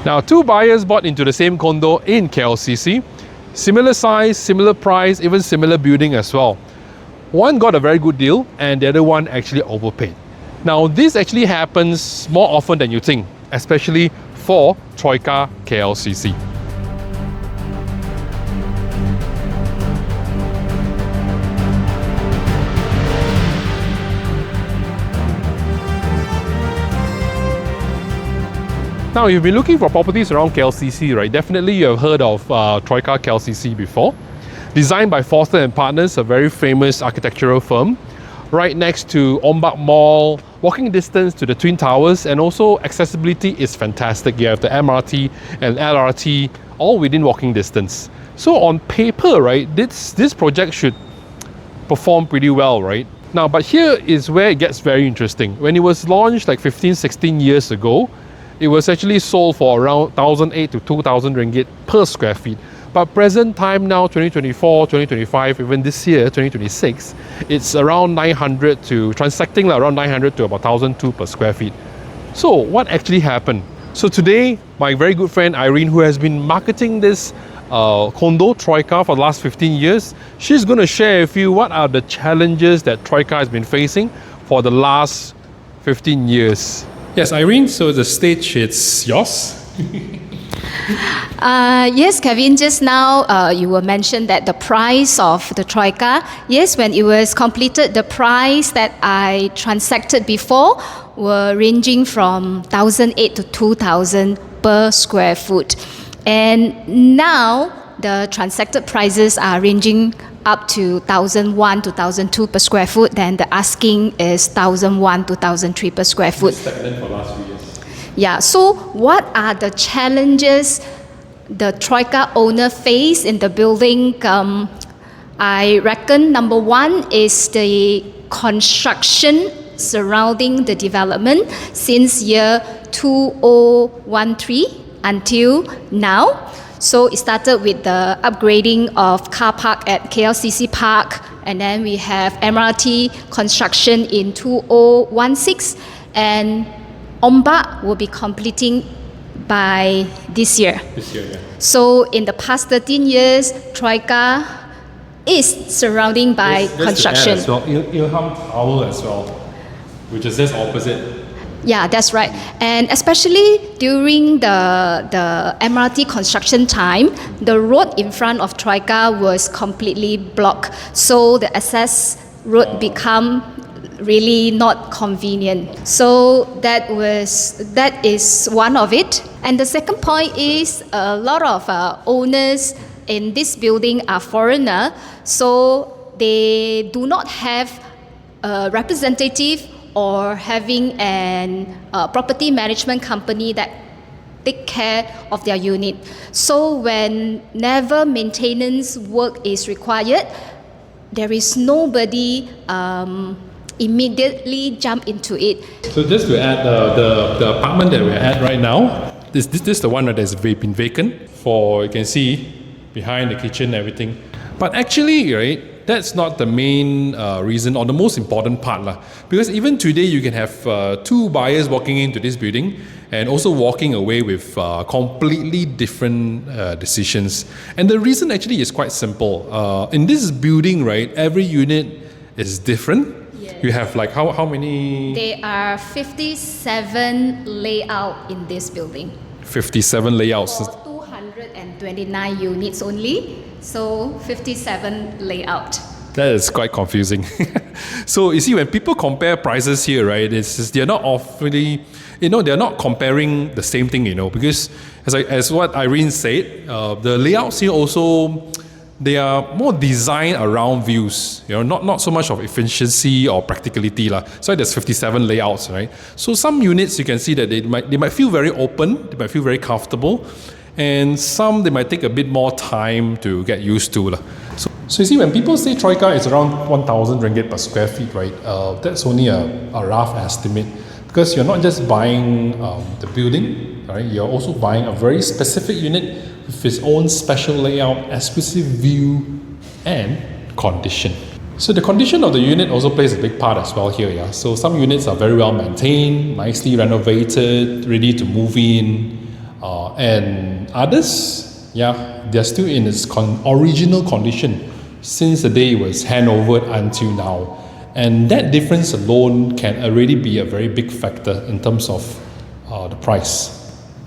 Now, two buyers bought into the same condo in KLCC. Similar size, similar price, even similar building as well. One got a very good deal and the other one actually overpaid. Now, this actually happens more often than you think, especially for Troika KLCC. Now, you've been looking for properties around KLCC, right? Definitely you have heard of Troika KLCC before. Designed by Foster & Partners, a very famous architectural firm. Right next to Ombak Mall, walking distance to the Twin Towers, and also accessibility is fantastic. You have the MRT and LRT all within walking distance. So on paper, right, this project should perform pretty well, right? Now, but here is where it gets very interesting. When it was launched like 15, 16 years ago, it was actually sold for around 1,800 to 2,000 ringgit per square feet. But present time now, 2024, 2025, even this year, 2026, it's around 900 to, transacting around 900 to about 1,200 per square feet. So what actually happened? So today, my very good friend Irene, who has been marketing this condo, Troika, for the last 15 years, she's going to share with you what are the challenges that Troika has been facing for the last 15 years. Yes, Irene, so the stage is yours. Yes, Kevin, just now you were mentioned that the price of the Troika, yes, when it was completed, the price that I transacted before were ranging from 1,800 to 2,000 per square foot. And now the transacted prices are ranging up to 1,001 to 1,002 per square foot, then the asking is 1,001 to 1,003 per square foot. Stagnant for the last few years. Yeah, so what are the challenges the Troika owner face in the building? I reckon number one is the construction surrounding the development since year 2013 until now. So it started with the upgrading of car park at KLCC Park, and then we have MRT construction in 2016, and Ombak will be completing by this year. This year, yeah. So in the past 13 years, Troika is surrounding by construction. As well, Ilham Tower as well, which is just opposite. Yeah, that's right. And especially during the MRT construction time, the road in front of Troika was completely blocked. So the access road become really not convenient. So that is one of it. And the second point is a lot of owners in this building are foreigner, so they do not have a representative or having an property management company that take care of their unit. So whenever maintenance work is required, there is nobody immediately jump into it. So just to add, the apartment that we're at right now, this is the one that has been vacant for, you can see, behind the kitchen, everything. But actually, right, that's not the main reason or the most important part. Because even today, you can have two buyers walking into this building and also walking away with completely different decisions. And the reason actually is quite simple. In this building, right, every unit is different. Yes. You have like how many? There are 57 layout in this building. 57 layouts. For 229 units only, so 57 layout. That is quite confusing. So you see, when people compare prices here, right, they're not awfully, they're not comparing the same thing, because as what Irene said, the layouts here also, they are more designed around views, not so much of efficiency or practicality. So there's 57 layouts, right? So some units you can see that they might feel very open, they might feel very comfortable, and some they might take a bit more time to get used to. So you see, when people say Troika is around 1,000 ringgit per square feet, right? That's only a rough estimate, because you're not just buying the building, right? You're also buying a very specific unit with its own special layout, exclusive view, and condition. So the condition of the unit also plays a big part as well here. Yeah. So some units are very well maintained, nicely renovated, ready to move in. And others, yeah, they're still in its original condition since the day it was handover until now. And that difference alone can already be a very big factor in terms of the price.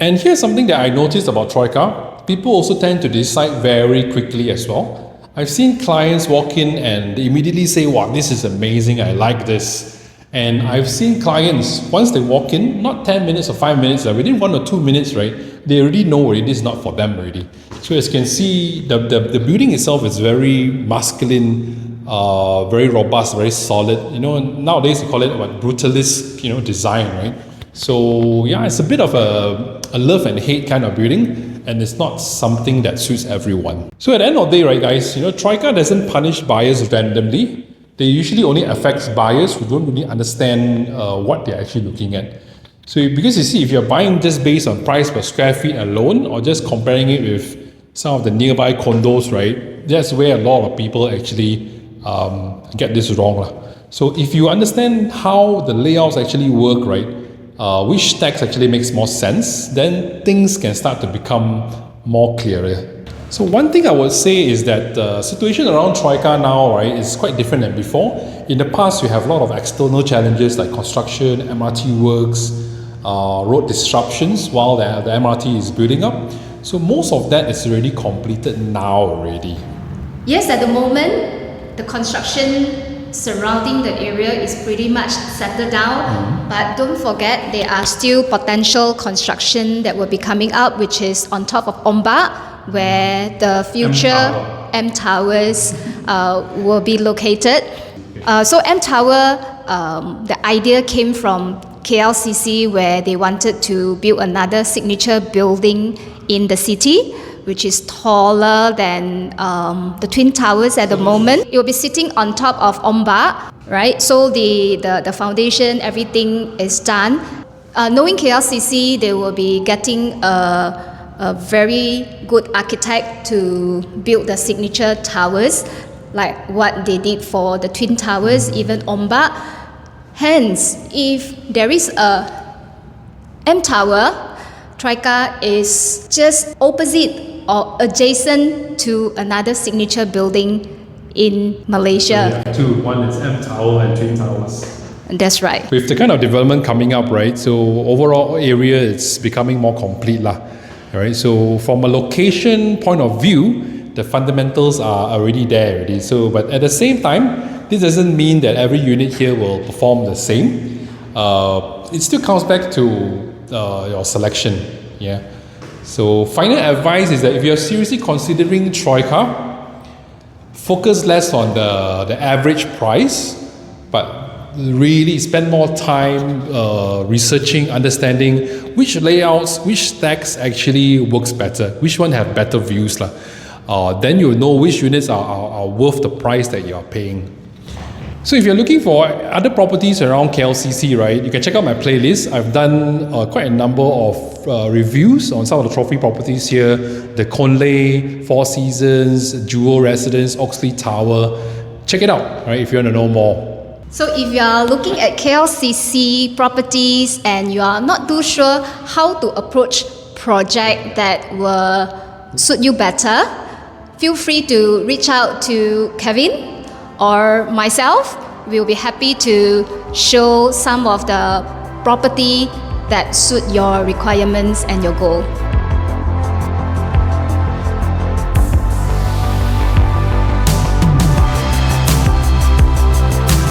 And here's something that I noticed about Troika. People also tend to decide very quickly as well. I've seen clients walk in and they immediately say, wow, this is amazing, I like this. And I've seen clients, once they walk in, not 10 minutes or 5 minutes, within 1 or 2 minutes, right, they already know already this is not for them already. So as you can see, the building itself is very masculine, very robust, very solid. You know, nowadays they call it what, brutalist, you know, design, right? So yeah, it's a bit of a love and hate kind of building, and it's not something that suits everyone. So at the end of the day, right guys, you know, Troika doesn't punish buyers randomly. They usually only affects buyers who don't really understand what they're actually looking at. So because you see, if you're buying just based on price per square feet alone, or just comparing it with some of the nearby condos, right, that's where a lot of people actually get this wrong. So if you understand how the layouts actually work, right, which stacks actually makes more sense, then things can start to become more clearer. So one thing I would say is that the situation around Troika now, right, is quite different than before. In the past, you have a lot of external challenges like construction, MRT works, road disruptions while the MRT is building up. So most of that is already completed now already. Yes, at the moment, the construction surrounding the area is pretty much settled down. But don't forget, there are still potential construction that will be coming up, which is on top of Ombak, where the future M Towers will be located. So M Tower, the idea came from KLCC, where they wanted to build another signature building in the city, which is taller than the Twin Towers at the moment. It will be sitting on top of Ombak, right? So the foundation, everything is done. Knowing KLCC, they will be getting a very good architect to build the signature towers, like what they did for the Twin Towers, even Ombak. Hence, if there is a M Tower, Troika is just opposite or adjacent to another signature building in Malaysia. So two, one is M Tower and Twin Towers. That's right. With the kind of development coming up, right, so overall area is becoming more complete lah. Alright, so from a location point of view, the fundamentals are already there already. So, but at the same time, this doesn't mean that every unit here will perform the same. It still comes back to your selection. Yeah. So, final advice is that if you're seriously considering Troika, focus less on the average price, but really spend more time researching, understanding which layouts, which stacks actually works better, which one have better views. Then you'll know which units are worth the price that you're paying. So if you're looking for other properties around KLCC, right, you can check out my playlist. I've done quite a number of reviews on some of the trophy properties here. The Conley, Four Seasons, Jewel Residence, Oxley Tower. Check it out, right, if you want to know more. So if you are looking at KLCC properties and you are not too sure how to approach project that will suit you better, feel free to reach out to Kevin or myself. We'll be happy to show some of the property that suit your requirements and your goal.